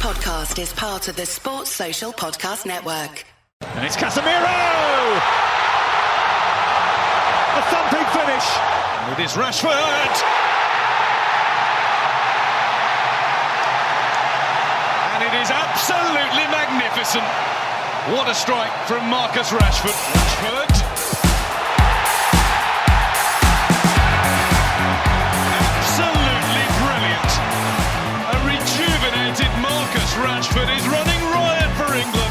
podcast is part of the Sports Social Podcast Network. And it's Casemiro! A thumping finish. And it is Rashford! And it is absolutely magnificent. What a strike from Marcus Rashford. Rashford. Absolutely brilliant. A rejuvenated Marcus Rashford is running riot for England.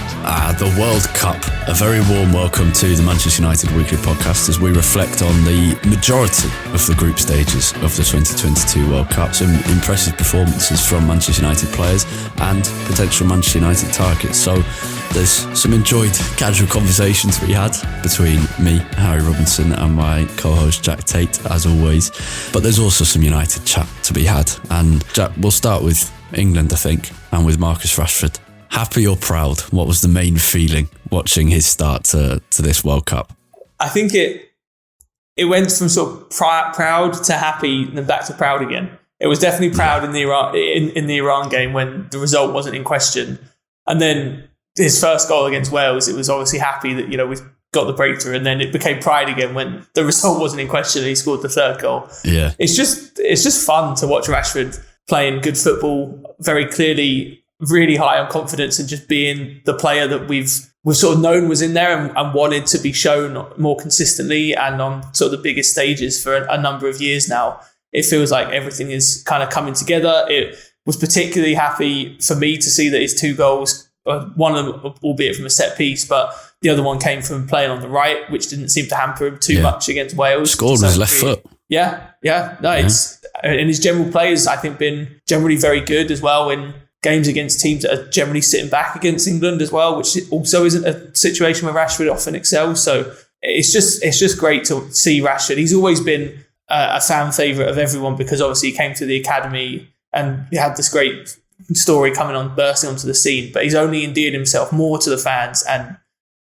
The World Cup. A very warm welcome to the Manchester United Weekly Podcast as we reflect on the majority of the group stages of the 2022 World Cup. Some impressive performances from Manchester United players and potential Manchester United targets. So there's some enjoyed casual conversations to be had between me, Harry Robinson, and my co-host Jack Tait, as always. But there's also some United chat to be had. And Jack, we'll start with England, I think, and with Marcus Rashford. Happy or proud? What was the main feeling watching his start to this World Cup? I think it went from sort of proud to happy, then back to proud again. It was definitely proud in the Iran game when the result wasn't in question, and then his first goal against Wales, it was obviously happy that we got the breakthrough, and then it became pride again when the result wasn't in question and he scored the third goal. Yeah, it's just fun to watch Rashford playing good football, very clearly. Really high on confidence and just being the player that we've sort of known was in there and wanted to be shown more consistently and on sort of the biggest stages for a number of years now. It feels like everything is kind of coming together. It was particularly happy for me to see that his two goals, one of them albeit from a set piece, but the other one came from playing on the right, which didn't seem to hamper him too much against Wales. Scored with his left foot. It's and his general play has, I think, been generally very good as well in games against teams that are generally sitting back against England as well, which also isn't a situation where Rashford often excels. So it's just great to see Rashford. He's always been a fan favourite of everyone because obviously he came to the academy and he had this great story bursting onto the scene. But he's only endeared himself more to the fans, and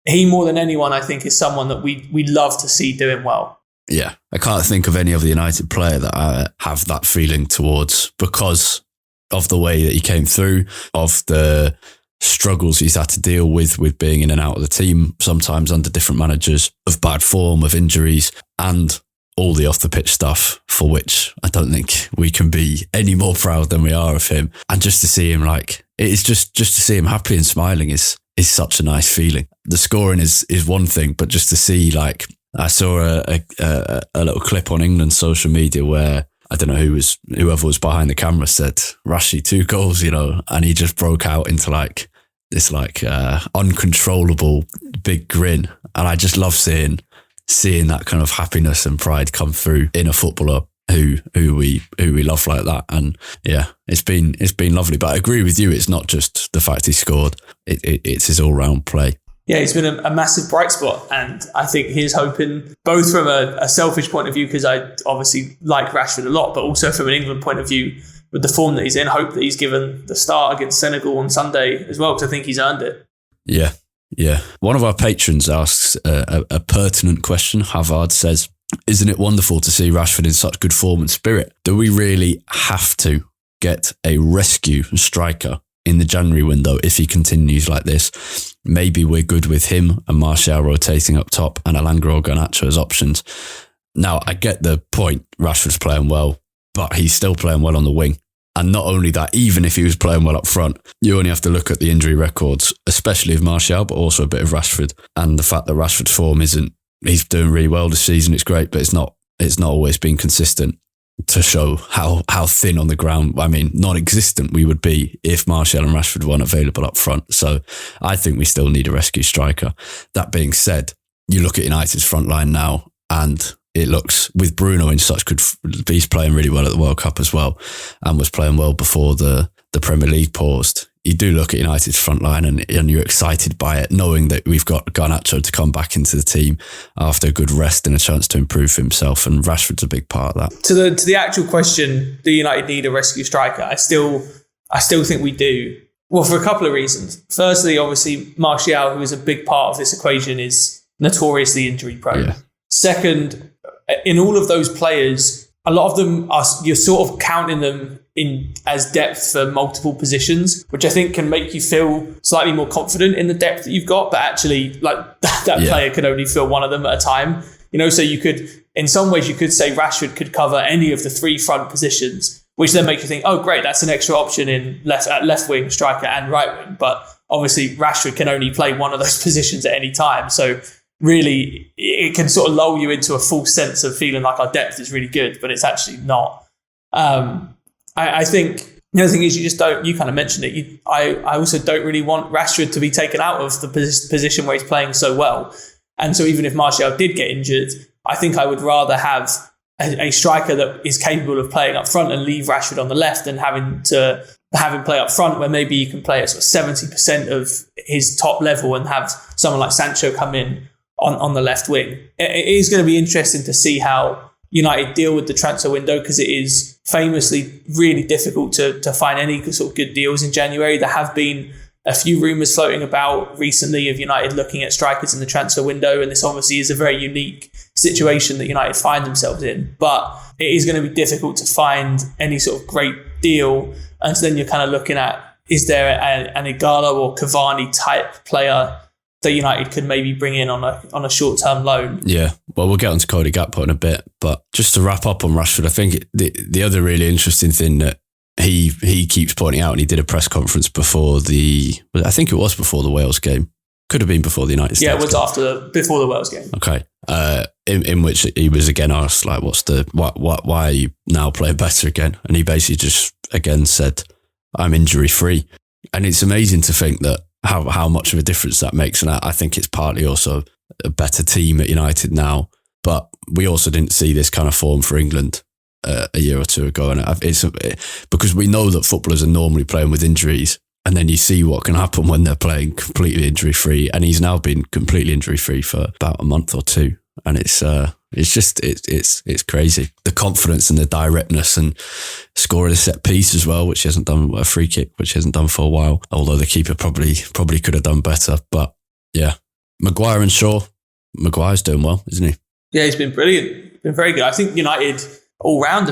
he more than anyone, I think, is someone that we love to see doing well. Yeah, I can't think of any other United player that I have that feeling towards because of the way that he came through, of the struggles he's had to deal with being in and out of the team, sometimes under different managers, of bad form, of injuries, and all the off-the-pitch stuff for which I don't think we can be any more proud than we are of him. And just to see him it's just to see him happy and smiling is such a nice feeling. The scoring is one thing, but just to see, I saw a little clip on England's social media where I don't know whoever was behind the camera said, Rashi, 2 goals, and he just broke out into this uncontrollable big grin. And I just love seeing that kind of happiness and pride come through in a footballer who we love like that. And yeah, it's been lovely. But I agree with you, it's not just the fact he scored, it's his all round play. Yeah, he's been a massive bright spot, and I think he's hoping, both from a selfish point of view, because I obviously like Rashford a lot, but also from an England point of view, with the form that he's in, hope that he's given the start against Senegal on Sunday as well, because I think he's earned it. Yeah. One of our patrons asks a pertinent question. Havard says, isn't it wonderful to see Rashford in such good form and spirit? Do we really have to get a rescue striker in the January window if he continues like this? Maybe we're good with him and Martial rotating up top and Elanga or Garnacho as options. Now, I get the point. Rashford's playing well, but he's still playing well on the wing. And not only that, even if he was playing well up front, you only have to look at the injury records, especially of Martial, but also a bit of Rashford. And the fact that Rashford's form he's doing really well this season, it's great, but it's not always been consistent. To show how thin on the ground, non-existent we would be if Martial and Rashford weren't available up front. So I think we still need a rescue striker. That being said, you look at United's front line now and it looks, with Bruno in such good, he's playing really well at the World Cup as well and was playing well before the Premier League paused. You do look at United's front line and you're excited by it, knowing that we've got Garnacho to come back into the team after a good rest and a chance to improve himself, and Rashford's a big part of that. To the actual question, do United need a rescue striker? I still think we do. Well, for a couple of reasons. Firstly, obviously, Martial, who is a big part of this equation, is notoriously injury prone. Yeah. Second, in all of those players, a lot of them you're sort of counting them in as depth for multiple positions, which I think can make you feel slightly more confident in the depth that you've got, but actually like that player could only fill one of them at a time. So you could, in some ways you could say Rashford could cover any of the 3 front positions, which then make you think, oh great, that's an extra option in left wing, striker and right wing. But obviously Rashford can only play one of those positions at any time. So really it can sort of lull you into a false sense of feeling like our depth is really good, but it's actually not. I think the other thing is you kind of mentioned it. I also don't really want Rashford to be taken out of the position where he's playing so well. And so even if Martial did get injured, I think I would rather have a striker that is capable of playing up front and leave Rashford on the left than having him play up front where maybe you can play at sort of 70% of his top level and have someone like Sancho come in on the left wing. It is going to be interesting to see how United deal with the transfer window, because it is famously really difficult to find any sort of good deals in January. There have been a few rumours floating about recently of United looking at strikers in the transfer window, and this obviously is a very unique situation that United find themselves in. But it is going to be difficult to find any sort of great deal, and so then you're kind of looking at, is there an Igalo or Cavani type player that United could maybe bring in on a short-term loan? Yeah, well, we'll get on to Cody Gakpo in a bit, but just to wrap up on Rashford, I think the other really interesting thing that he keeps pointing out, and he did a press conference before I think it was before the Wales game. Could have been before the United States. Yeah, it was game. before the Wales game. Okay. In which he was again asked, like, why are you now playing better again? And he basically just again said, I'm injury free. And it's amazing to think that how much of a difference that makes. And I think it's partly also a better team at United now, but we also didn't see this kind of form for England a year or two ago. And it's because we know that footballers are normally playing with injuries, and then you see what can happen when they're playing completely injury free. And he's now been completely injury free for about a month or two. And it's crazy. The confidence and the directness, and scoring a set piece as well, which he hasn't done, a free kick, which he hasn't done for a while. Although the keeper probably could have done better. But yeah, Maguire and Shaw. Maguire's doing well, isn't he? Yeah, he's been brilliant. Been very good. I think United all round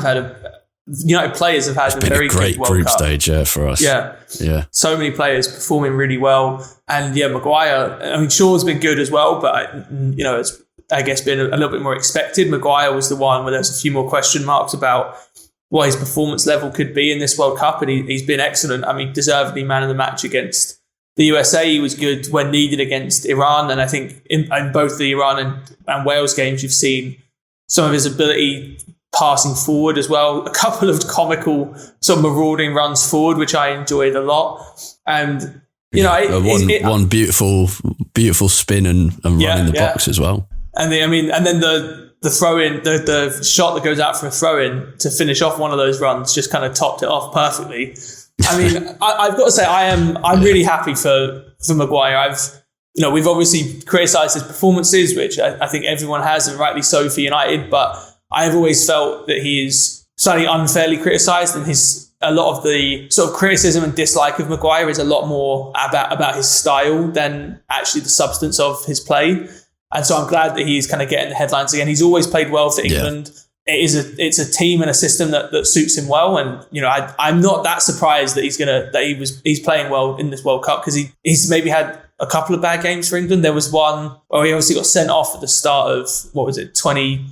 United players have had a very great good World group Cup stage for us. Yeah. So many players performing really well, and Maguire. I mean, Shaw's been good as well, but it's I guess been a little bit more expected. Maguire was the one where there's a few more question marks about what his performance level could be in this World Cup, and he's been excellent. I mean, deservedly man of the match against the USA. He was good when needed against Iran, and I think in both the Iran and Wales games, you've seen some of his ability passing forward as well. A couple of comical sort of marauding runs forward, which I enjoyed a lot. And one beautiful spin and run in the box as well. And then the throw in, the shot that goes out for a throw in to finish off one of those runs just kind of topped it off perfectly. I mean, I've got to say I'm really happy for Maguire. We've obviously criticised his performances, which I think everyone has, and rightly so for United, but I have always felt that he is slightly unfairly criticised, and a lot of the sort of criticism and dislike of Maguire is a lot more about his style than actually the substance of his play. And so I'm glad that he's kind of getting the headlines again. He's always played well for England. Yeah. It's a team and a system that suits him well. And I'm not that surprised that he's playing well in this World Cup, because he's maybe had a couple of bad games for England. There was one where he obviously got sent off at the start of 2020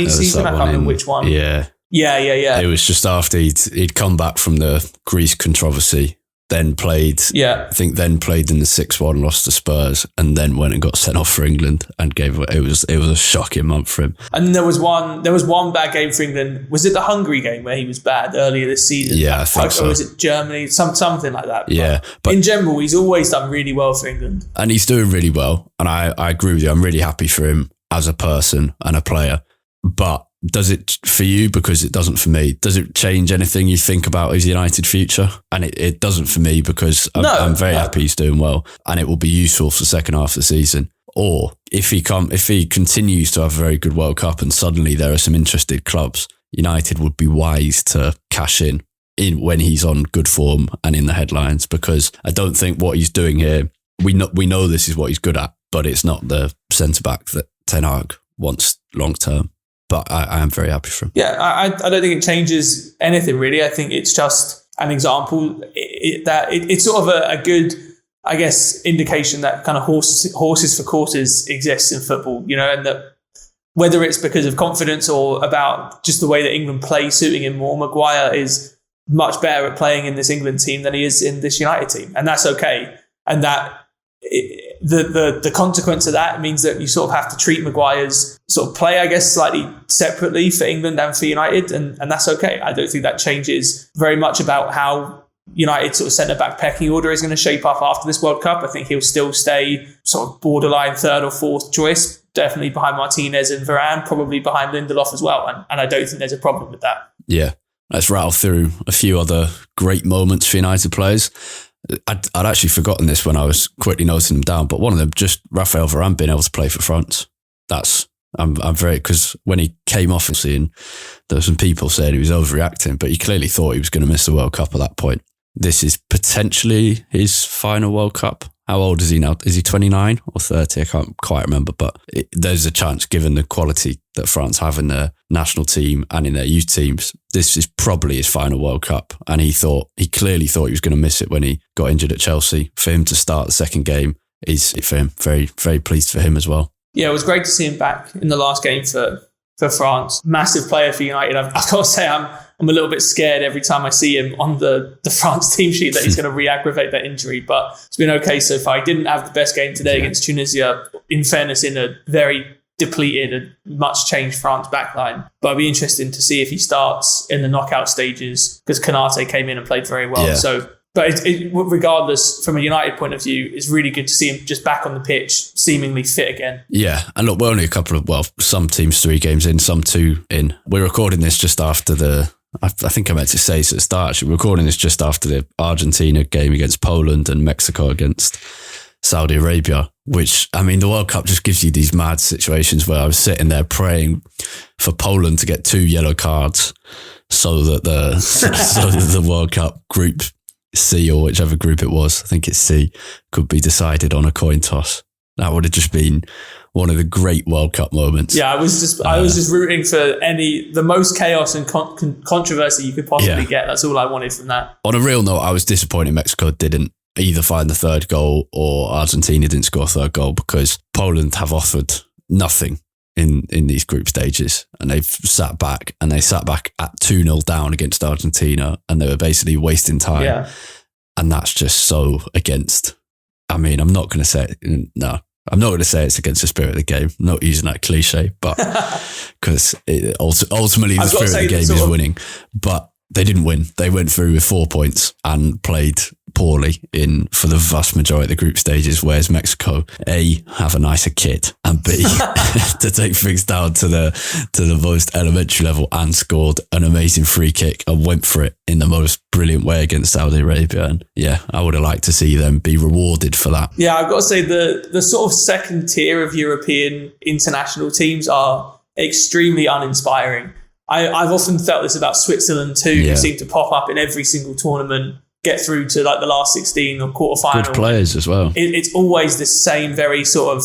season. I can't remember which one. Yeah. It was just after he'd come back from the Greece controversy. Then played in the 6-1, lost to Spurs, and then went and got sent off for England and gave away. It was a shocking month for him. And there was one bad game for England. Was it the Hungary game where he was bad earlier this season? Yeah, I think so. Or was it Germany? Something like that. Yeah, but in general, he's always done really well for England, and he's doing really well. And I agree with you. I'm really happy for him as a person and a player. But does it for you? Because it doesn't for me. Does it change anything you think about his United future? And it doesn't for me, because I'm very happy he's doing well, and it will be useful for the second half of the season. Or if he continues to have a very good World Cup and suddenly there are some interested clubs, United would be wise to cash in when he's on good form and in the headlines, because I don't think what he's doing here, we know this is what he's good at, but it's not the centre back that Ten Hag wants long term. but I am very happy for him. Yeah, I don't think it changes anything really. I think it's just an example that it's sort of a good, I guess, indication that kind of horses for courses exists in football, and that whether it's because of confidence or about just the way that England play suiting him more, Maguire is much better at playing in this England team than he is in this United team. And that's okay. And that the consequence of that means that you sort of have to treat Maguire's sort of play, I guess, slightly separately for England and for United. And that's okay. I don't think that changes very much about how United sort of centre-back pecking order is going to shape up after this World Cup. I think he'll still stay sort of borderline third or fourth choice, definitely behind Martinez and Varane, probably behind Lindelof as well. And I don't think there's a problem with that. Yeah. Let's rattle through a few other great moments for United players. I'd actually forgotten this when I was quickly noting them down, but one of them, just Raphael Varane being able to play for France. I'm very, because when he came off and seeing, there were some people saying he was overreacting, but he clearly thought he was going to miss the World Cup at that point. This is potentially his final World Cup. How old is he now? Is he 29 or 30? I can't quite remember, but there's a chance, given the quality that France have in their national team and in their youth teams, this is probably his final World Cup. And he clearly thought he was going to miss it when he got injured at Chelsea. For him to start the second game is, for him, very, very pleased for him as well. Yeah, it was great to see him back in the last game for France. Massive player for United. I've got to say, I'm a little bit scared every time I see him on the France team sheet that he's going to re-aggravate that injury, but it's been okay so far. He didn't have the best game today against Tunisia, in fairness, in a very depleted and much changed France backline. But it'll be interesting to see if he starts in the knockout stages, because Konate came in and played very well. Yeah. So, but regardless, from a United point of view, it's really good to see him just back on the pitch, seemingly fit again. Yeah, and look, we're only some teams 3 games in, some 2 in. We're recording this just after I think I meant to say this at the start, actually, we're recording this just after the Argentina game against Poland and Mexico against Saudi Arabia, which, I mean, the World Cup just gives you these mad situations where I was sitting there praying for Poland to get 2 yellow cards so that the World Cup group C, or whichever group it was, I think it's C, could be decided on a coin toss. That would have just been one of the great World Cup moments. Yeah, I was just rooting for the most chaos and controversy you could possibly get. That's all I wanted from that. On a real note, I was disappointed Mexico didn't either find the third goal or Argentina didn't score a third goal, because Poland have offered nothing in these group stages, and they've sat back at 2-0 down against Argentina, and they were basically wasting time. Yeah. And that's just so against, I mean, I'm not going to say it's against the spirit of the game. I'm not using that cliche, but because ultimately the spirit of the game is winning. But they didn't win. They went through with 4 points and played poorly for the vast majority of the group stages, whereas Mexico, A, have a nicer kit, and B, to take things down to the most elementary level, and scored an amazing free kick and went for it in the most brilliant way against Saudi Arabia. And yeah, I would have liked to see them be rewarded for that. Yeah, I've got to say the sort of second tier of European international teams are extremely uninspiring. I've often felt this about Switzerland too, who seem to pop up in every single tournament, get through to like the last 16 or quarterfinal. Good players as well. It's always the same, very sort of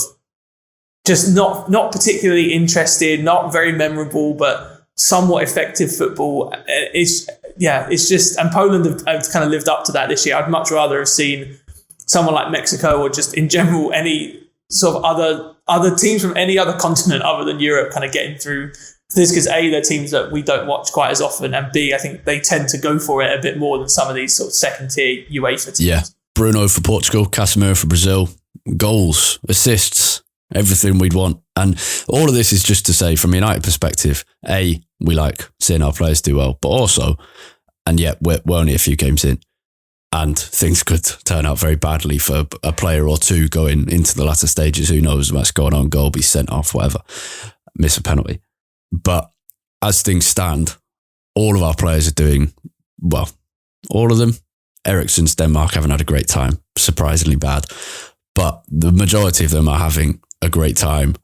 just not particularly interested, not very memorable, but somewhat effective football. It's just, and Poland have kind of lived up to that this year. I'd much rather have seen someone like Mexico, or just in general any sort of other teams from any other continent other than Europe kind of getting through this, because A, they're teams that we don't watch quite as often, and B, I think they tend to go for it a bit more than some of these sort of second tier UEFA teams. Yeah. Bruno for Portugal, Casemiro for Brazil, goals, assists, everything we'd want. And all of this is just to say, from a United perspective, A, we like seeing our players do well, but also, and yet we're only a few games in, and things could turn out very badly for a player or two going into the latter stages. Who knows what's going on? Goal, be sent off, whatever, miss a penalty. But as things stand, all of our players are doing well. All of them. Eriksen's Denmark haven't had a great time, surprisingly bad. But the majority of them are having a great time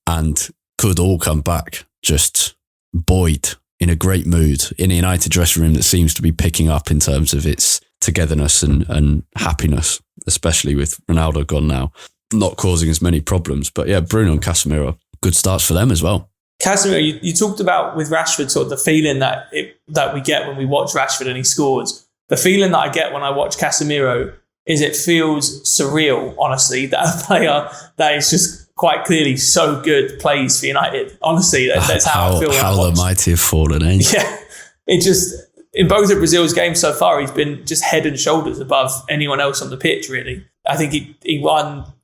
and could all come back just buoyed, in a great mood, in a United dressing room that seems to be picking up in terms of its togetherness and happiness, especially with Ronaldo gone now, not causing as many problems. But yeah, Bruno and Casemiro, good starts for them as well. Casemiro, you talked about with Rashford, sort of the feeling that we get when we watch Rashford and he scores. The feeling that I get when I watch Casemiro is it feels surreal, honestly, that a player that is just quite clearly so good plays for United. Honestly, that's how I feel. How the mighty have fallen, eh? Yeah, it just, in both of Brazil's games so far, he's been just head and shoulders above anyone else on the pitch, really. I think he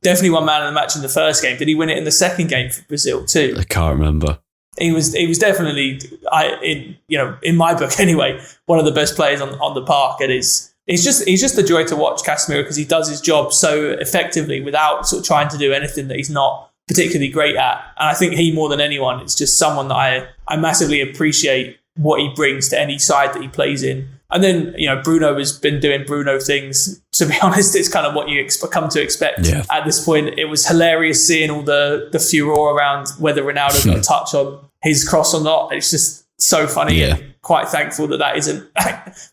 definitely won man of the match in the first game. Did he win it in the second game for Brazil too? I can't remember. He was definitely, in my book anyway, one of the best players on the park. And he's just a joy to watch, Casemiro, because he does his job so effectively without sort of trying to do anything that he's not particularly great at. And I think he, more than anyone, is just someone that I massively appreciate what he brings to any side that he plays in. And then, Bruno has been doing Bruno things. To be honest, it's kind of what you come to expect at this point. It was hilarious seeing all the furore around whether Ronaldo got a touch on his cross or not. It's just so funny and quite thankful that isn't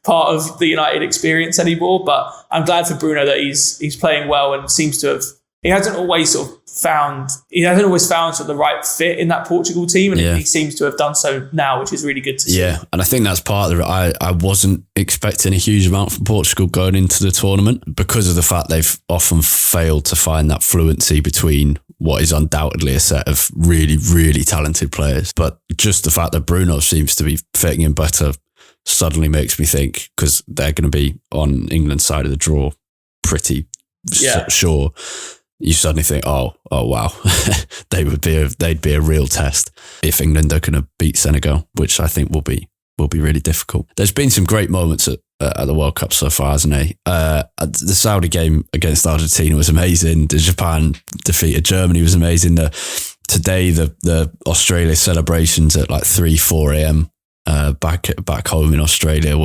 part of the United experience anymore. But I'm glad for Bruno that he's playing well and seems to have. He hasn't always found sort of the right fit in that Portugal team, and he seems to have done so now, which is really good to see. Yeah, and I think that's part of it. I wasn't expecting a huge amount from Portugal going into the tournament because of the fact they've often failed to find that fluency between what is undoubtedly a set of really, really talented players. But just the fact that Bruno seems to be fitting in better suddenly makes me think, because they're going to be on England's side of the draw pretty sure. You suddenly think, oh wow, they'd be a real test if England are going to beat Senegal, which I think will be really difficult. There's been some great moments at the World Cup so far, hasn't he? The Saudi game against Argentina was amazing. The Japan defeated Germany was amazing. Today the Australia celebrations at like 3-4 a.m. Back home in Australia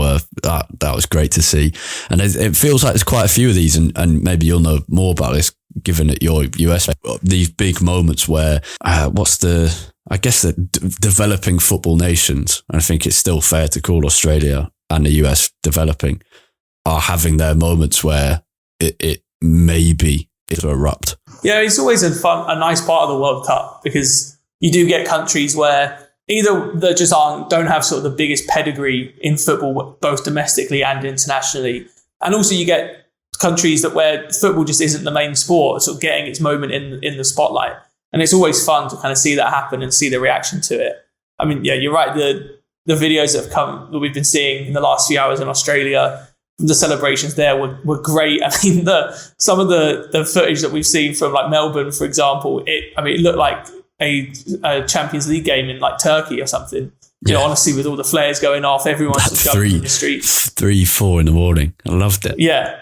that was great to see. And it feels like there's quite a few of these, and maybe you'll know more about this given that you're US, these big moments where the developing football nations, and I think it's still fair to call Australia and the US developing, are having their moments where it maybe it'll erupt. Yeah, it's always a nice part of the World Cup, because you do get countries where either they just don't have sort of the biggest pedigree in football, both domestically and internationally. And also you get countries where football just isn't the main sport, sort of getting its moment in the spotlight. And it's always fun to kind of see that happen and see the reaction to it. I mean, yeah, you're right. The videos that we've been seeing in the last few hours in Australia, the celebrations there were great. I mean, some of the footage that we've seen from like Melbourne, for example, it looked like a Champions League game in like Turkey or something. Honestly, with all the flares going off, everyone's jumping in the streets. 3-4 in the morning. I loved it. Yeah.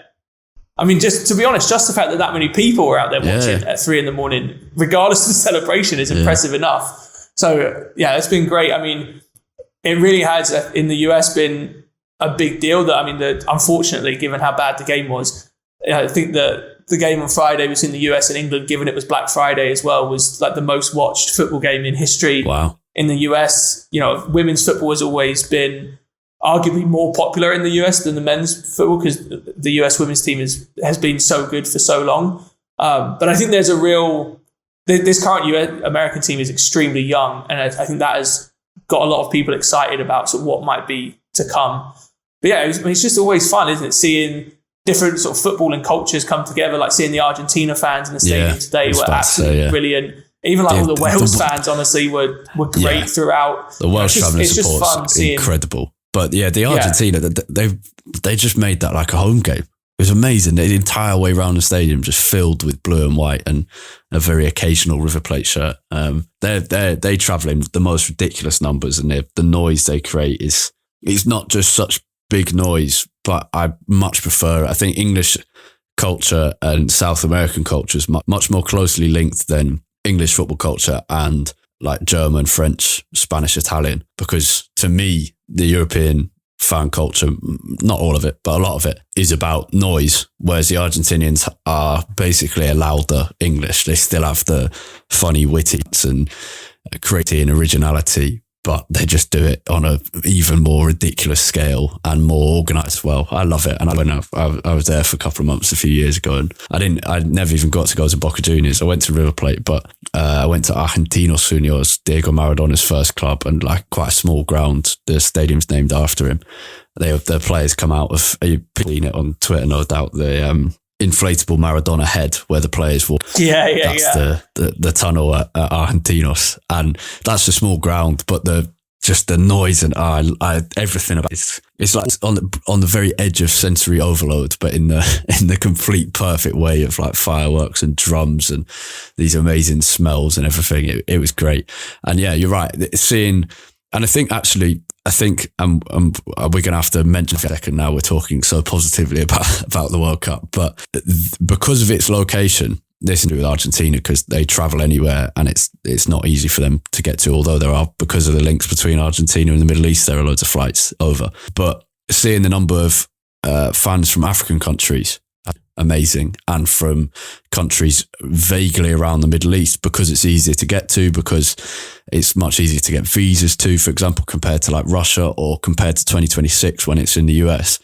I mean, just to be honest, just the fact that many people were out there watching at 3 a.m, regardless of the celebration, is impressive enough. So, it's been great. I mean, it really has, in the US, been a big deal. Unfortunately, given how bad the game was, I think that the game on Friday between the US and England, given it was Black Friday as well, was like the most watched football game in history. Wow. In the US, women's football has always been arguably more popular in the US than the men's football, because the US women's team has been so good for so long. But I think there's this current US American team is extremely young, and I think that has got a lot of people excited about sort of what might be to come. But it's just always fun, isn't it? Seeing different sort of footballing cultures come together, like seeing the Argentina fans in the stadium today were absolutely brilliant. Even like all the Wales fans, honestly, were great throughout. The Welsh travelling support's incredible. But the Argentina, they just made that like a home game. It was amazing. The entire way around the stadium just filled with blue and white and a very occasional River Plate shirt. They travel in the most ridiculous numbers, and the noise they create is not just such big noise, but I much prefer it. I think English culture and South American culture is much more closely linked than English football culture and like German, French, Spanish, Italian, because to me, the European fan culture, not all of it, but a lot of it, is about noise, whereas the Argentinians are basically a louder English. They still have the funny witty and creativity and originality, but they just do it on a even more ridiculous scale and more organised. Well, I love it. And I was there for a couple of months a few years ago, and I never even got to go to Boca Juniors. I went to River Plate, but I went to Argentinians Juniors, Diego Maradona's first club, and like quite a small ground. The stadium's named after him. The players come out of, you've seen it on Twitter, no doubt, the inflatable Maradona head where the players walk. That's the tunnel at Argentinos, and that's a small ground, but the noise and everything about it's like on the very edge of sensory overload, but in the complete perfect way of like fireworks and drums and these amazing smells and everything. It was great. And yeah, you're right. Seeing, and I think we're going to have to mention for a second now, we're talking so positively about the World Cup, but because of its location, this is to do with Argentina because they travel anywhere and it's not easy for them to get to, although there are, because of the links between Argentina and the Middle East, there are loads of flights over. But seeing the number of fans from African countries, amazing, and from countries vaguely around the Middle East, because it's easier to get to, because it's much easier to get visas to, for example, compared to like Russia or compared to 2026 when it's in the US,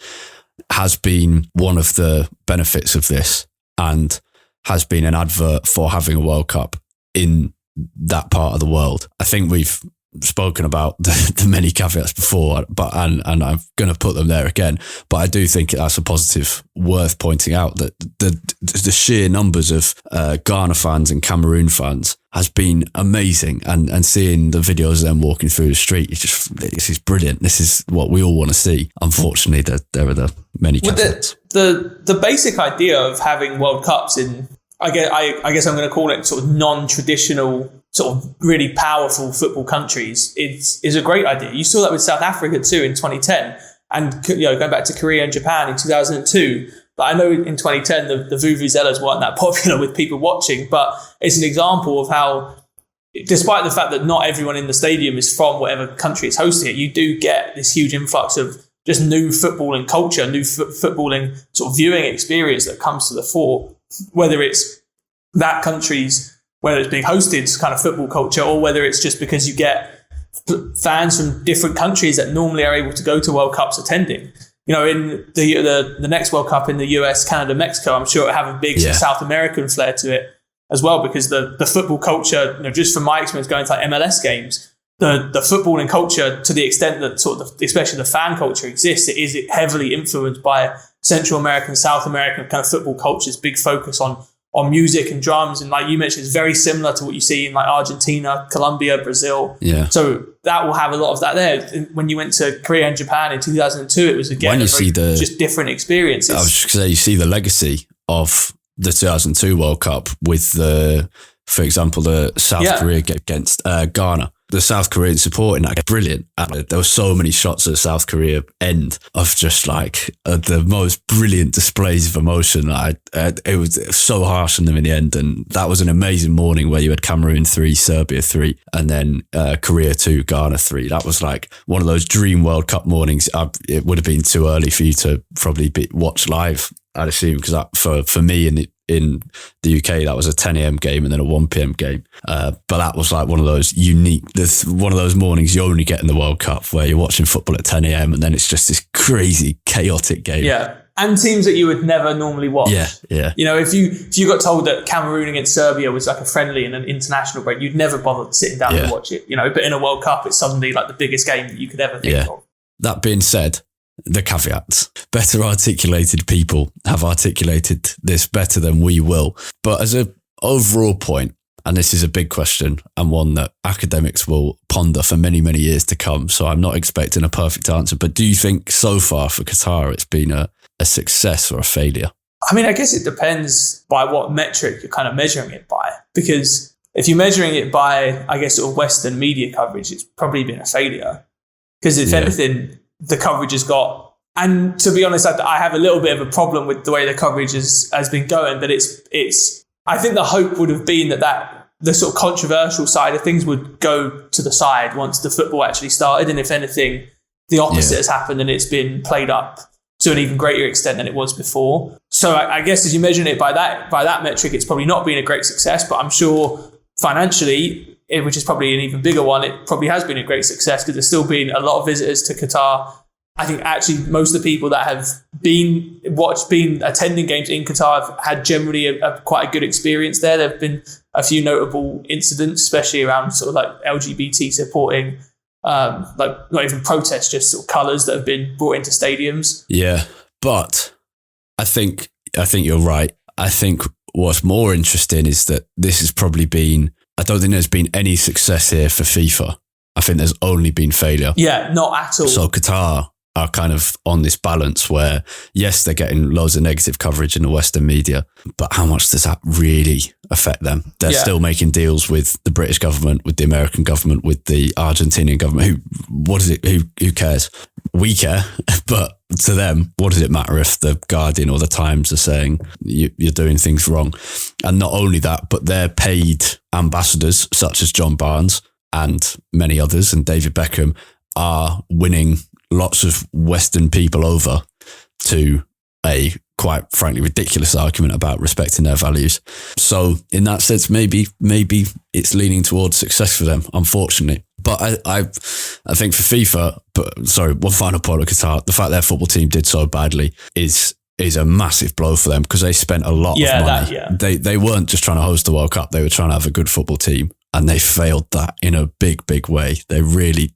has been one of the benefits of this, and has been an advert for having a World Cup in that part of the world. I think we've spoken about the many caveats before, but and I'm going to put them there again. But I do think that's a positive worth pointing out, that the sheer numbers of Ghana fans and Cameroon fans has been amazing, and seeing the videos of them walking through the street, this is brilliant. This is what we all want to see. Unfortunately, there are the many caveats. The basic idea of having World Cups in, I guess I'm going to call it sort of non-traditional, sort of really powerful football countries is a great idea. You saw that with South Africa too in 2010, and going back to Korea and Japan in 2002. But I know in 2010 the vuvuzelas weren't that popular with people watching, but it's an example of how, despite the fact that not everyone in the stadium is from whatever country is hosting it, you do get this huge influx of just new footballing culture, new footballing sort of viewing experience that comes to the fore, whether it's that country's, whether it's being hosted kind of football culture, or whether it's just because you get fans from different countries that normally are able to go to World Cups attending. In the next World Cup in the US, Canada, Mexico, I'm sure it'll have a big South American flair to it as well, because the football culture, just from my experience going to like MLS games, the footballing culture, to the extent that sort of especially the fan culture exists, it is heavily influenced by Central American, South American kind of football cultures, big focus on music and drums. And like you mentioned, it's very similar to what you see in like Argentina, Colombia, Brazil. Yeah. So that will have a lot of that there. When you went to Korea and Japan in 2002, it was again just different experiences. I was just going to say, you see the legacy of the 2002 World Cup with for example, the South Korea game against Ghana. The South Korean support in that, brilliant. There were so many shots at South Korea end of just like the most brilliant displays of emotion. It was so harsh on them in the end, and that was an amazing morning where you had Cameroon 3, Serbia 3, and then Korea 2, Ghana 3. That was like one of those dream World Cup mornings. It would have been too early for you to probably watch live, I'd assume, because for me in the UK, that was a 10 a.m. game and then a 1 p.m. game. But that was like one of those one of those mornings you only get in the World Cup, where you're watching football at 10 a.m. and then it's just this crazy, chaotic game. Yeah. And teams that you would never normally watch. Yeah. If you got told that Cameroon against Serbia was like a friendly and an international break, you'd never bother sitting down and watch it. But in a World Cup, it's suddenly like the biggest game that you could ever think of. That being said, the caveats. Better articulated people have articulated this better than we will. But as an overall point, and this is a big question and one that academics will ponder for many, many years to come, so I'm not expecting a perfect answer, but do you think so far for Qatar it's been a success or a failure? I mean, I guess it depends by what metric you're kind of measuring it by. Because if you're measuring it by, I guess, sort of Western media coverage, it's probably been a failure. Because if anything, the coverage has got, and to be honest, I have a little bit of a problem with the way the coverage has been going, but it's I think the hope would have been that the sort of controversial side of things would go to the side once the football actually started, and if anything, the opposite has happened and it's been played up to an even greater extent than it was before. So I guess as you measure it by that metric, it's probably not been a great success, but I'm sure financially which is probably an even bigger one, it probably has been a great success because there's still been a lot of visitors to Qatar. I think actually most of the people that have been attending games in Qatar have had generally quite a good experience there. There have been a few notable incidents, especially around sort of like LGBT supporting, like not even protests, just sort of colours that have been brought into stadiums. Yeah, but I think you're right. I think what's more interesting is that this has probably been, I don't think there's been any success here for FIFA. I think there's only been failure. Yeah, not at all. So Qatar are kind of on this balance where, yes, they're getting loads of negative coverage in the Western media, but how much does that really affect them? They're still making deals with the British government, with the American government, with the Argentinian government. Who cares? We care, but to them, what does it matter if the Guardian or the Times are saying you're doing things wrong? And not only that, but they're paid ambassadors such as John Barnes and many others, and David Beckham are winning lots of Western people over to a quite frankly ridiculous argument about respecting their values. So in that sense, maybe it's leaning towards success for them, unfortunately. But I think for FIFA, one final point of Qatar, the fact their football team did so badly is a massive blow for them because they spent a lot of money. They weren't just trying to host the World Cup, they were trying to have a good football team, and they failed that in a big way. They really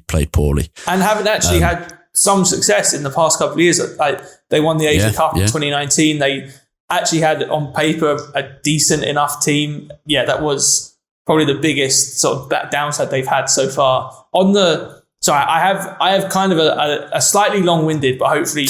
played poorly. And haven't actually had some success in the past couple of years. Like, they won the Asia Cup in 2019. They actually had on paper a decent enough team. Yeah, that was probably the biggest sort of downside they've had so far. I have kind of a slightly long-winded, but hopefully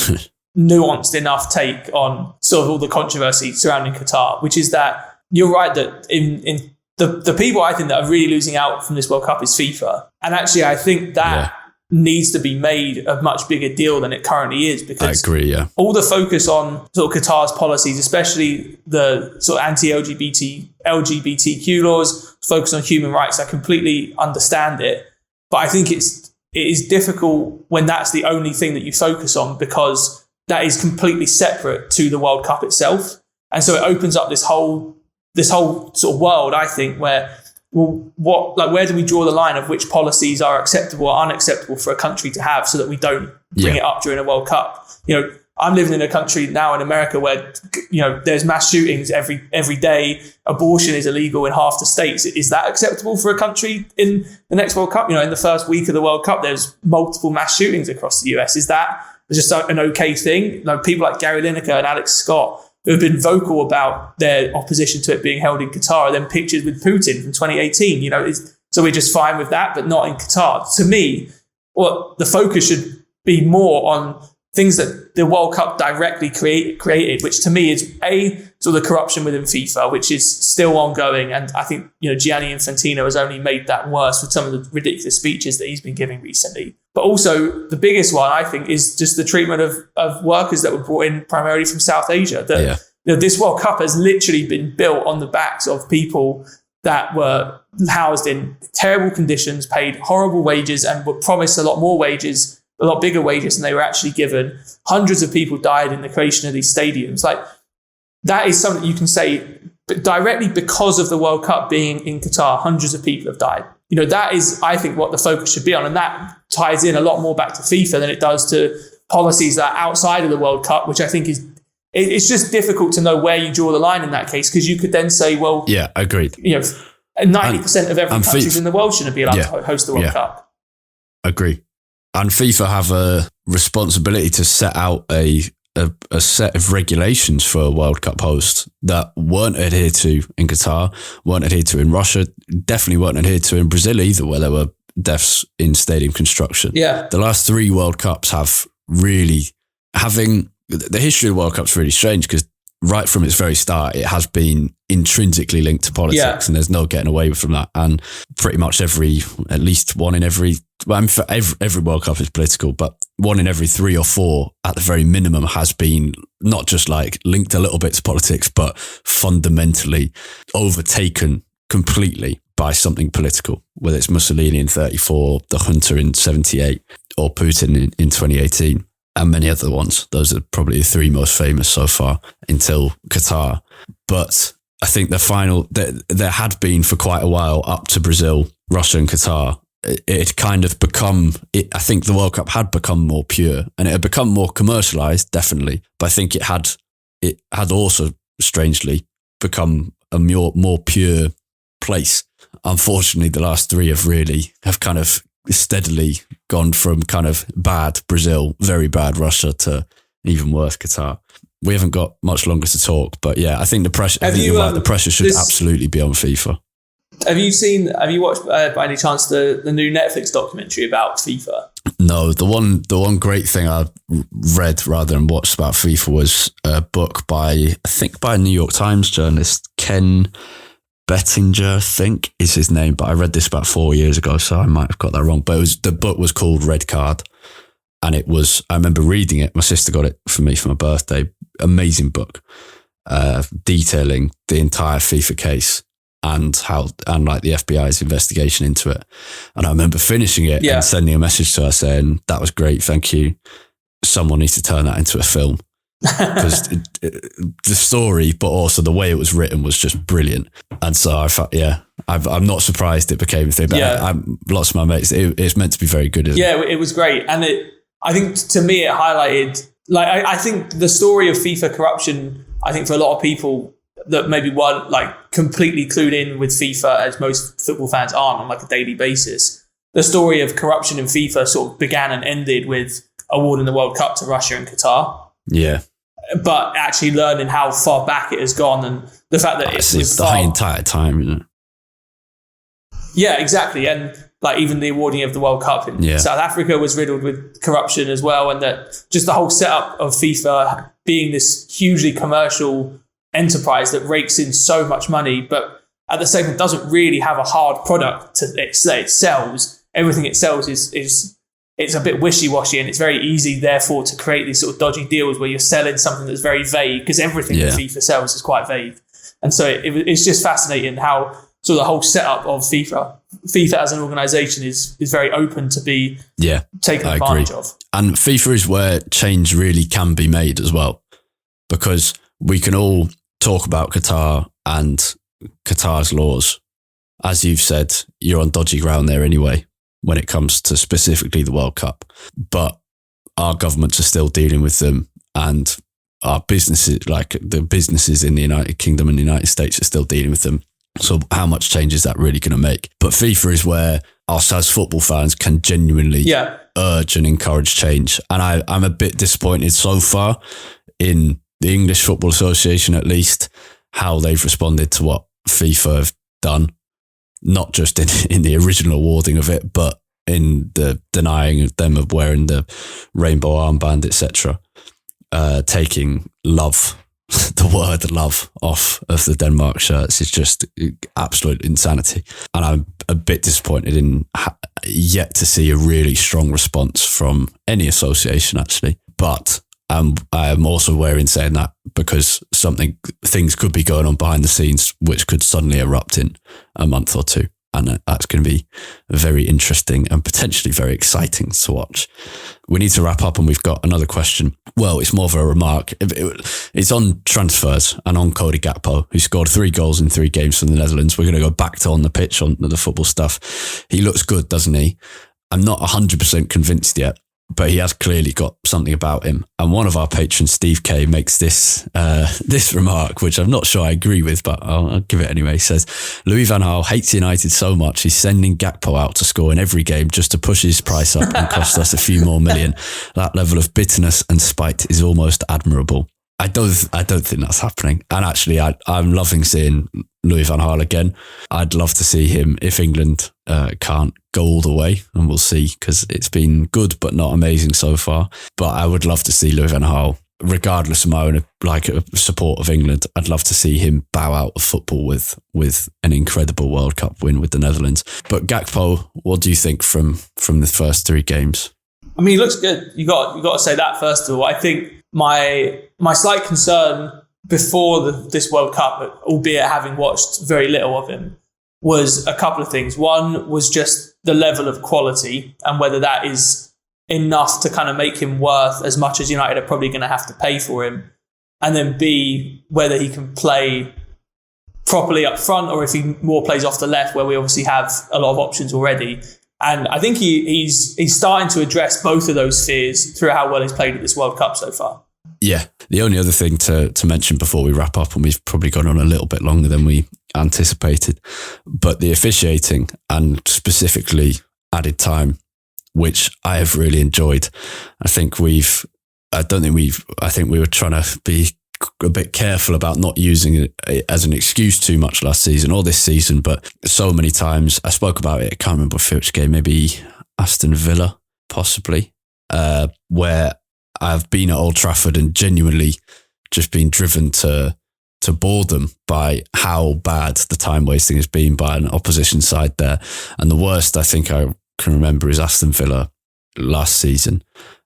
nuanced enough take on sort of all the controversy surrounding Qatar, which is that you're right that in the people I think that are really losing out from this World Cup is FIFA. And actually, I think that needs to be made a much bigger deal than it currently is, because I agree, all the focus on sort of Qatar's policies, especially the sort of LGBTQ laws, focus on human rights, I completely understand it. But I think it is difficult when that's the only thing that you focus on, because that is completely separate to the World Cup itself. And so it opens up this whole sort of world, I think, where, where do we draw the line of which policies are acceptable or unacceptable for a country to have, so that we don't bring it up during a World Cup? I'm living in a country now in America where, there's mass shootings every day. Abortion is illegal in half the states. Is that acceptable for a country in the next World Cup? In the first week of the World Cup, there's multiple mass shootings across the US. Is that just an okay thing? People like Gary Lineker and Alex Scott, who have been vocal about their opposition to it being held in Qatar, are then pictured with Putin from 2018. So we're just fine with that, but not in Qatar. To me, the focus should be more on things that the World Cup directly created, which to me is sort of the corruption within FIFA, which is still ongoing. And I think, Gianni Infantino has only made that worse with some of the ridiculous speeches that he's been giving recently. But also the biggest one, I think, is just the treatment of workers that were brought in primarily from South Asia. This World Cup has literally been built on the backs of people that were housed in terrible conditions, paid horrible wages, and were promised a lot bigger wages than they were actually given. Hundreds of people died in the creation of these stadiums. That is something you can say, but directly because of the World Cup being in Qatar, hundreds of people have died. That is, I think, what the focus should be on. And that ties in a lot more back to FIFA than it does to policies that are outside of the World Cup, which I think it's just difficult to know where you draw the line in that case, because you could then say, well, yeah, agreed. 90% of every country in the world shouldn't be allowed to host the World Cup. Agree. And FIFA have a responsibility to set out a set of regulations for a World Cup host that weren't adhered to in Qatar, weren't adhered to in Russia, definitely weren't adhered to in Brazil either, where there were deaths in stadium construction. Yeah. The last 3 World Cups have really the history of the World Cup's really strange, because right from its very start, it has been intrinsically linked to politics, and there's no getting away from that. And pretty much every World Cup is political, but 1 in every 3 or 4 at the very minimum has been not just linked a little bit to politics, but fundamentally overtaken completely by something political, whether it's Mussolini in 34, the junta in 78, or Putin in 2018. And many other ones. Those are probably the 3 most famous so far until Qatar. But I think the final, there had been for quite a while up to Brazil, Russia and Qatar. It had kind of become, I think the World Cup had become more pure and it had become more commercialised, definitely. But I think it had also strangely become a more pure place. Unfortunately, the last three have kind of steadily gone from kind of bad Brazil, very bad Russia to even worse Qatar. We haven't got much longer to talk, but yeah, I think the pressure. You're right. The pressure should absolutely be on FIFA. Have you watched by any chance the new Netflix documentary about FIFA? No, the one great thing I read rather than watched about FIFA was a book by a New York Times journalist, Ken Bettinger, I think is his name, but I read this about 4 years ago, so I might have got that wrong. But the book was called Red Card, and I remember reading it. My sister got it for me for my birthday. Amazing book, detailing the entire FIFA case and like the FBI's investigation into it. And I remember finishing it and sending a message to her saying, "That was great, thank you. Someone needs to turn that into a film." Because the story, but also the way it was written was just brilliant. And so I thought, I'm not surprised it became a thing. But lots of my mates, it's meant to be very good. It was great. And I think to me, it highlighted, I think the story of FIFA corruption, I think for a lot of people that maybe weren't like completely clued in with FIFA, as most football fans aren't on like a daily basis, the story of corruption in FIFA sort of began and ended with awarding the World Cup to Russia and Qatar. Yeah. But actually learning how far back it has gone and the fact that it's the entire time, isn't it? Yeah, exactly. And like even the awarding of the World Cup in South Africa was riddled with corruption as well. And that just the whole setup of FIFA being this hugely commercial enterprise that rakes in so much money, but at the same time doesn't really have a hard product that it sells. Everything it sells is it's a bit wishy-washy, and it's very easy, therefore, to create these sort of dodgy deals where you're selling something that's very vague, because everything that FIFA sells is quite vague. And so it's just fascinating how sort of the whole setup of FIFA as an organisation is very open to be taken advantage of. And FIFA is where change really can be made as well, because we can all talk about Qatar and Qatar's laws. As you've said, you're on dodgy ground there anyway when it comes to specifically the World Cup. But our governments are still dealing with them, and our businesses, like the businesses in the United Kingdom and the United States, are still dealing with them. So how much change is that really going to make? But FIFA is where us as football fans can genuinely urge and encourage change. And I'm a bit disappointed so far in the English Football Association, at least, how they've responded to what FIFA have done. Not just in the original awarding of it, but in the denying of them of wearing the rainbow armband, etc. Taking love, the word love, off of the Denmark shirts is just absolute insanity. And I'm a bit disappointed in yet to see a really strong response from any association, actually. But I'm also wary in saying that because things could be going on behind the scenes which could suddenly erupt in a month or two. And that's going to be very interesting and potentially very exciting to watch. We need to wrap up, and we've got another question. Well, it's more of a remark. It's on transfers and on Cody Gakpo, who scored 3 goals in 3 games for the Netherlands. We're going to go back to on the pitch, on the football stuff. He looks good, doesn't he? I'm not 100% convinced yet, but he has clearly got something about him. And one of our patrons, Steve K, makes this remark, which I'm not sure I agree with, but I'll give it anyway. He says, Louis van Gaal hates United so much, he's sending Gakpo out to score in every game just to push his price up and cost us a few more million. That level of bitterness and spite is almost admirable. I don't think that's happening. And actually, I'm loving seeing Louis van Gaal again. I'd love to see him if England can't go all the way, and we'll see, because it's been good but not amazing so far. But I would love to see Louis van Gaal, regardless of my own support of England. I'd love to see him bow out of football with an incredible World Cup win with the Netherlands. But Gakpo, what do you think from the first 3 games? I mean, he looks good. You got to say that first of all. I think my slight concern before this World Cup, albeit having watched very little of him, was a couple of things. One was just the level of quality and whether that is enough to kind of make him worth as much as United are probably going to have to pay for him. And then B, whether he can play properly up front or if he more plays off the left, where we obviously have a lot of options already. And I think he's starting to address both of those fears through how well he's played at this World Cup so far. Yeah. The only other thing to mention before we wrap up, and we've probably gone on a little bit longer than we anticipated, but the officiating and specifically added time, which I have really enjoyed. I think we were trying to be a bit careful about not using it as an excuse too much last season or this season, but so many times I spoke about it. I can't remember which game, maybe Aston Villa, possibly, where I've been at Old Trafford and genuinely just been driven to boredom by how bad the time wasting has been by an opposition side there. And the worst I think I can remember is Aston Villa last season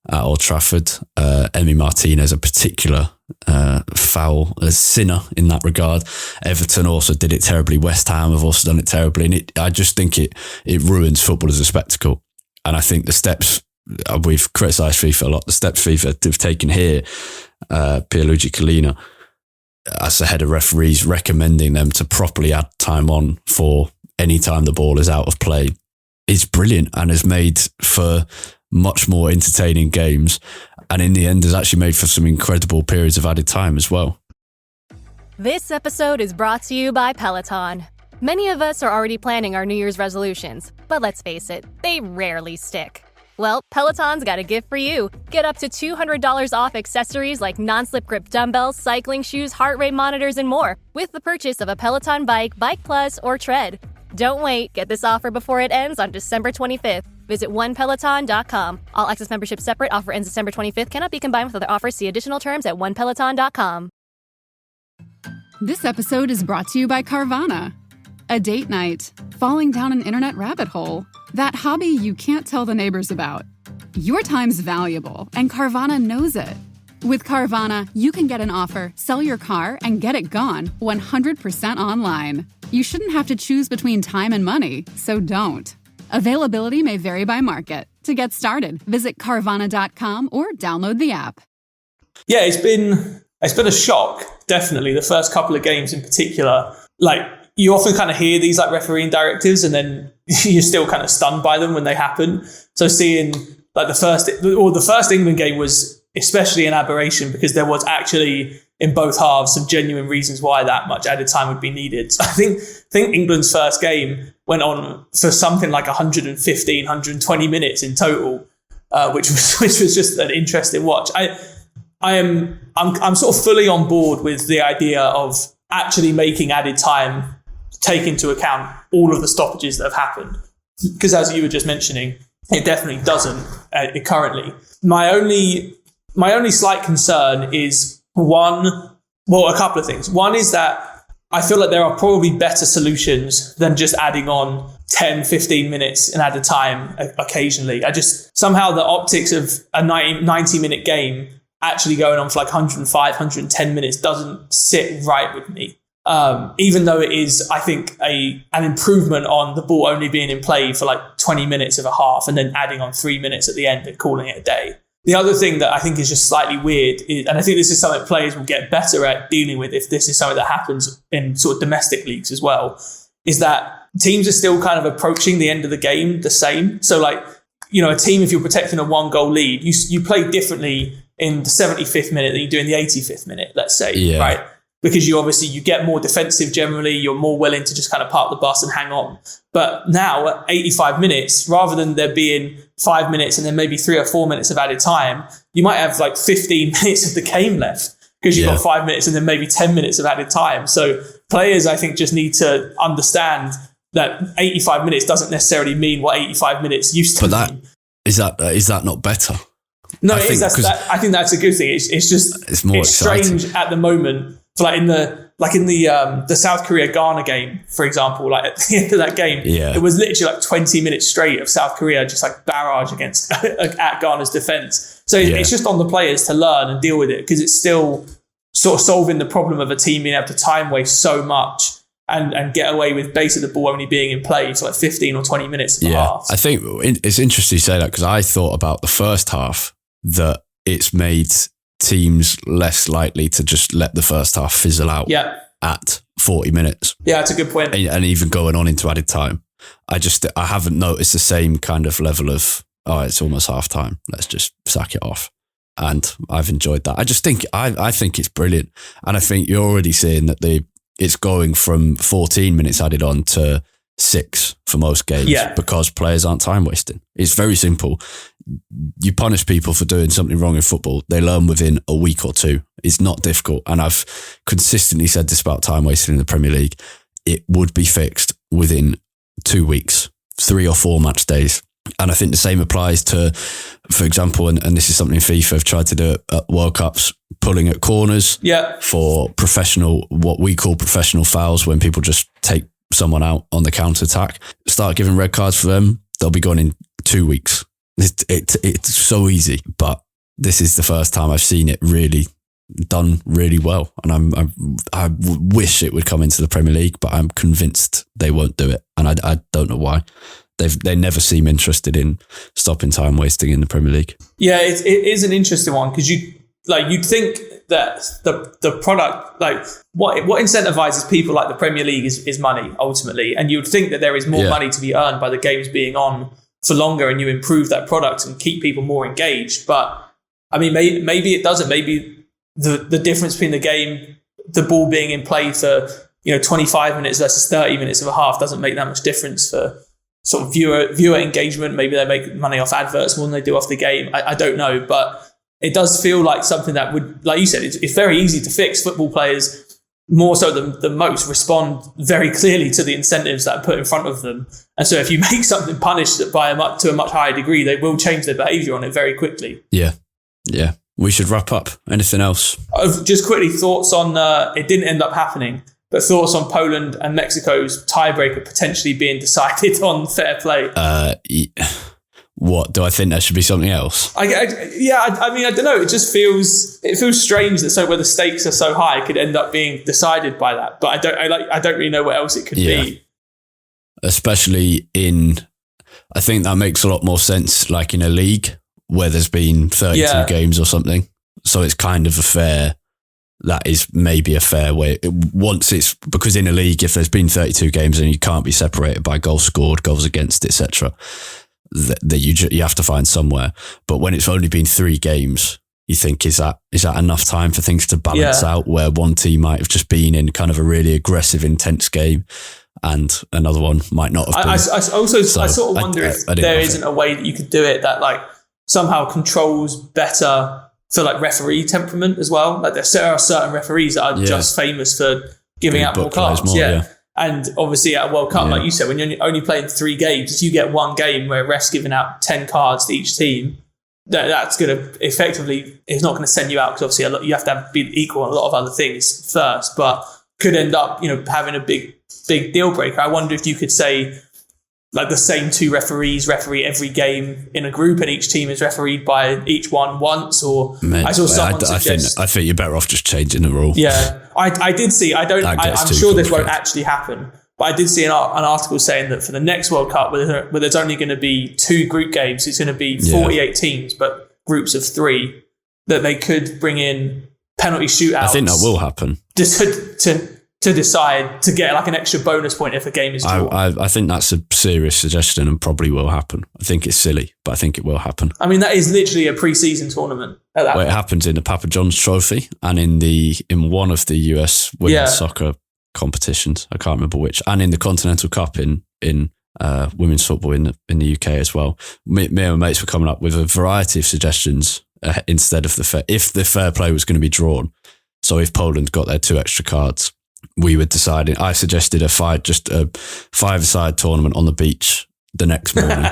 at Old Trafford. Emi Martinez, a particular foul, a sinner in that regard. Everton also did it terribly. West Ham have also done it terribly. And I just think it ruins football as a spectacle. And I think the steps, we've criticised FIFA a lot, the steps FIFA have taken here, Pierluigi Collina, as the head of referees, recommending them to properly add time on for any time the ball is out of play, is brilliant and has made for much more entertaining games, and in the end has actually made for some incredible periods of added time as well. This episode is brought to you by Peloton. Many of us are already planning our New Year's resolutions, but let's face it, they rarely stick. Well, Peloton's got a gift for you. Get up to $200 off accessories like non-slip grip dumbbells, cycling shoes, heart rate monitors, and more with the purchase of a Peloton bike, Bike Plus, or Tread. Don't wait. Get this offer before it ends on December 25th. Visit onepeloton.com. All access membership separate. Offer ends December 25th. Cannot be combined with other offers. See additional terms at onepeloton.com. This episode is brought to you by Carvana. A date night, falling down an internet rabbit hole, that hobby you can't tell the neighbors about. Your time's valuable, and Carvana knows it. With Carvana, you can get an offer, sell your car, and get it gone 100% online. You shouldn't have to choose between time and money, so don't. Availability may vary by market. To get started, visit Carvana.com or download the app. Yeah, it's been a shock, definitely. The first couple of games in particular, like, you often kind of hear these like refereeing directives and then you're still kind of stunned by them when they happen. So seeing like the first England game was especially an aberration because there was actually in both halves some genuine reasons why that much added time would be needed. So I think England's first game went on for something like 115, 120 minutes in total, which was just an interesting watch. I'm sort of fully on board with the idea of actually making added time take into account all of the stoppages that have happened. Because as you were just mentioning, it definitely doesn't currently. My only slight concern is a couple of things. One is that I feel like there are probably better solutions than just adding on 10, 15 minutes in added time occasionally. Somehow the optics of a 90-minute game actually going on for like 105, 110 minutes doesn't sit right with me. Even though it is, I think, an improvement on the ball only being in play for like 20 minutes of a half and then adding on 3 minutes at the end and calling it a day. The other thing that I think is just slightly weird, and I think this is something players will get better at dealing with if this is something that happens in sort of domestic leagues as well, is that teams are still kind of approaching the end of the game the same. So like, you know, a team, if you're protecting a 1-goal lead, you play differently in the 75th minute than you do in the 85th minute, let's say, right? Because you get more defensive generally, you're more willing to just kind of park the bus and hang on. But now at 85 minutes, rather than there being 5 minutes and then maybe 3 or 4 minutes of added time, you might have like 15 minutes of the game left because you've got 5 minutes and then maybe 10 minutes of added time. So players, I think, just need to understand that 85 minutes doesn't necessarily mean what 85 minutes used to mean. Is that not better? No, I think that's a good thing. It's strange at the moment. So like in the South Korea Ghana game, for example, like at the end of that game, it was literally like 20 minutes straight of South Korea just like barrage against at Ghana's defense. So it's just on the players to learn and deal with it because it's still sort of solving the problem of a team being able to time waste so much and get away with basically the ball only being in play for like 15 or 20 minutes of the half. I think it's interesting you say that because I thought about the first half that it's made teams less likely to just let the first half fizzle out at 40 minutes. Yeah, that's a good point. And even going on into added time. I haven't noticed the same kind of level of, it's almost half time, let's just sack it off. And I've enjoyed that. I think it's brilliant. And I think you're already seeing that it's going from 14 minutes added on to 6 for most games because players aren't time wasting. It's very simple. You punish people for doing something wrong in football, they learn within a week or two. It's not difficult. And I've consistently said this about time wasting in the Premier League. It would be fixed within 2 weeks, 3 or 4 match days. And I think the same applies to, for example, and this is something FIFA have tried to do at World Cups, pulling at corners for what we call professional fouls, when people just take someone out on the counter-attack. Start giving red cards for them, they'll be gone in 2 weeks. It's so easy, but this is the first time I've seen it really done really well. And I wish it would come into the Premier League, but I'm convinced they won't do it. And I don't know why. They never seem interested in stopping time wasting in the Premier League. Yeah, it is an interesting one, because you'd think that the product, like what incentivizes people like the Premier League is money ultimately, and you would think that there is more money to be earned by the games being on for longer, and you improve that product and keep people more engaged. But I mean, maybe it doesn't. Maybe the difference between the ball being in play for 25 minutes versus 30 minutes of a half doesn't make that much difference for sort of viewer engagement. Maybe they make money off adverts more than they do off the game. I don't know, but it does feel like something that would, like you said, it's very easy to fix. Football players, more so than most, respond very clearly to the incentives that are put in front of them. And so if you make something punished to a much higher degree, they will change their behaviour on it very quickly. Yeah. We should wrap up. Anything else? Just quickly, thoughts on, it didn't end up happening, but thoughts on Poland and Mexico's tiebreaker potentially being decided on fair play? What, do I think there should be something else? I mean, I don't know. It just feels strange that where the stakes are so high, it could end up being decided by that. But I don't really know what else it could be. Especially I think that makes a lot more sense, like in a league where there's been 32 games or something. So it's kind of that is maybe a fair way. Because in a league, if there's been 32 games and you can't be separated by goals scored, goals against, etc., that you have to find somewhere. But when it's only been 3 games, you think, is that enough time for things to balance out, where one team might have just been in kind of a really aggressive, intense game and another one might not have been. I sort of wonder if there isn't a way that you could do it that like somehow controls better for like referee temperament as well. Like there are certain referees that are just famous for giving out more cards. And obviously at a World Cup, like you said, when you're only playing 3 games, if you get one game where a ref's giving out 10 cards to each team, that's going to effectively, it's not going to send you out, because obviously you have to be equal on a lot of other things first, but could end up, having a big deal breaker. I wonder if you could say like the same 2 referees referee every game in a group, and each team is refereed by each one once, or I saw someone suggest. I think you're better off just changing the rule. Yeah, I did see. I'm sure this won't actually happen, but I did see an article saying that for the next World Cup, where there's only going to be 2 group games, it's going to be 48 teams, but groups of 3, that they could bring in penalty shootouts. I think that will happen. Just to decide to get like an extra bonus point if a game is drawn. I think that's a serious suggestion and probably will happen. I think it's silly, but I think it will happen. I mean, that is literally a pre-season tournament. It happens in the Papa John's Trophy and in one of the US women's soccer competitions. I can't remember which, and in the Continental Cup in women's football in the UK as well. Me and my mates were coming up with a variety of suggestions instead of if the fair play was going to be drawn. So if Poland got their 2 extra cards, we were deciding. I suggested a 5-a-side tournament on the beach the next morning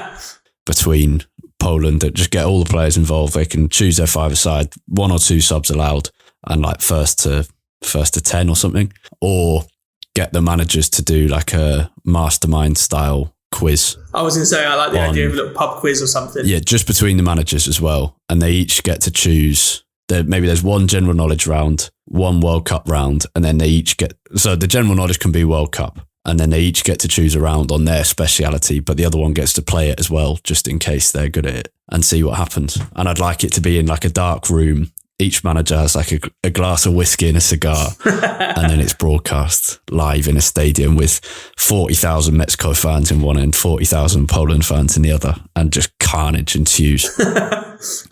between Poland, that just get all the players involved. They can choose their 5-a-side, 1 or 2 subs allowed, and like first to 10 or something, or get the managers to do like a mastermind style quiz. I was going to say, I like the idea of a little pub quiz or something. Yeah, just between the managers as well, and they each get to choose. Maybe there's 1 general knowledge round, 1 World Cup round, and then they each get... So the general knowledge can be World Cup, and then they each get to choose a round on their speciality, but the other one gets to play it as well, just in case they're good at it, and see what happens. And I'd like it to be in like a dark room each manager has like a glass of whiskey and a cigar, and then it's broadcast live in a stadium with 40,000 Mexico fans in one end, 40,000 Poland fans in the other, and just carnage ensues.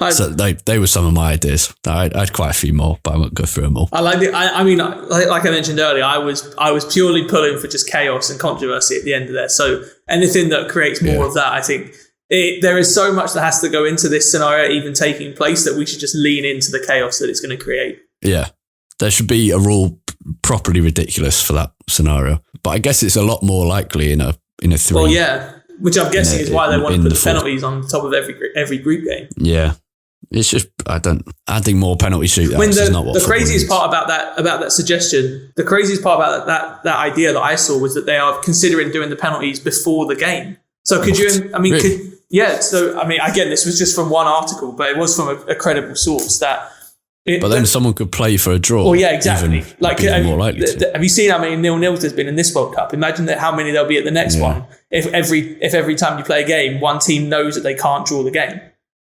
So they were some of my ideas. I had quite a few more, but I won't go through them all. I like it. I mean, like I mentioned earlier, I was purely pulling for just chaos and controversy at the end of there. So anything that creates more of that, I think there is so much that has to go into this scenario even taking place that we should just lean into the chaos that it's going to create. Yeah. There should be a rule properly ridiculous for that scenario. But I guess it's a lot more likely in a three. Well, yeah. Which I'm guessing is why they want to put the penalties on top of every group game. Yeah. It's just, adding more penalty shootouts is not what the craziest part about that suggestion, the craziest part about that idea that I saw was that they are considering doing the penalties before the game. So could you, I mean, really? So, I mean, again, this was just from one article, but it was from a credible source that... But then someone could play for a draw. Well, yeah, exactly. More likely to. Have you seen how many 0-0s there's been in this World Cup? Imagine how many there'll be at the next one. If every time you play a game, one team knows that they can't draw the game.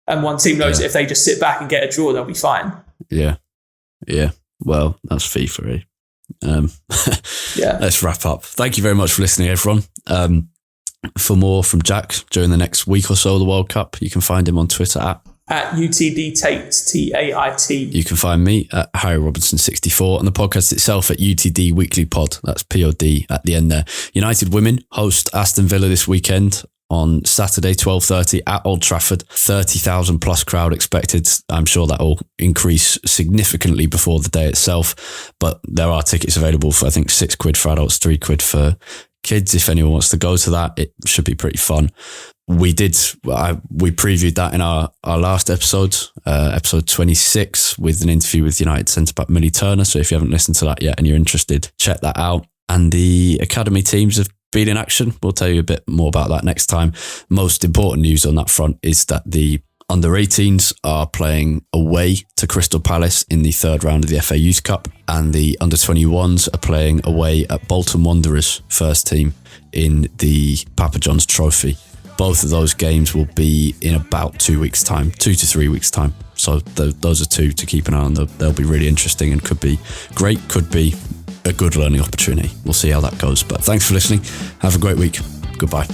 And one team knows that if they just sit back and get a draw, they'll be fine. Yeah. Yeah. Well, that's FIFA. Let's wrap up. Thank you very much for listening, everyone. For more from Jack during the next week or so of the World Cup, you can find him on Twitter at UTD Tait, Tait. You can find me at Harry Robinson 64 and the podcast itself at UTD Weekly Pod. That's POD at the end there. United Women host Aston Villa this weekend on Saturday, 12:30 at Old Trafford. 30,000 plus crowd expected. I'm sure that will increase significantly before the day itself, but there are tickets available for, I think, £6 for adults, £3 for kids. If anyone wants to go to that, it should be pretty fun. We previewed that in our last episode, episode 26, with an interview with United centre-back Millie Turner. So if you haven't listened to that yet and you're interested, check that out. And the academy teams have been in action. We'll tell you a bit more about that next time. Most important news on that front is that the under-18s are playing away to Crystal Palace in the third round of the FA Youth Cup, and the under-21s are playing away at Bolton Wanderers first team in the Papa John's Trophy. Both of those games will be in about 2 weeks' time, 2 to 3 weeks' time. So those are two to keep an eye on. They'll be really interesting and could be great, could be a good learning opportunity. We'll see how that goes. But thanks for listening. Have a great week. Goodbye.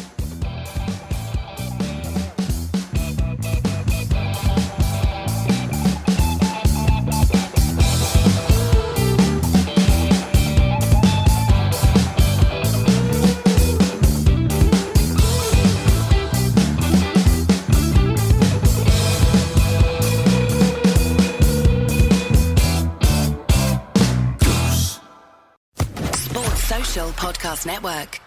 Podcast Network.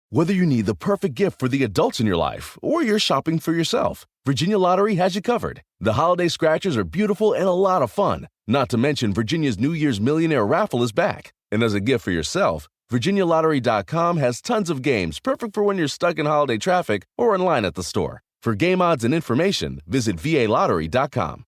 Whether you need the perfect gift for the adults in your life or you're shopping for yourself, Virginia Lottery has you covered. The holiday scratchers are beautiful and a lot of fun. Not to mention Virginia's New Year's Millionaire Raffle is back. And as a gift for yourself, VirginiaLottery.com has tons of games perfect for when you're stuck in holiday traffic or in line at the store. For game odds and information, visit VALottery.com.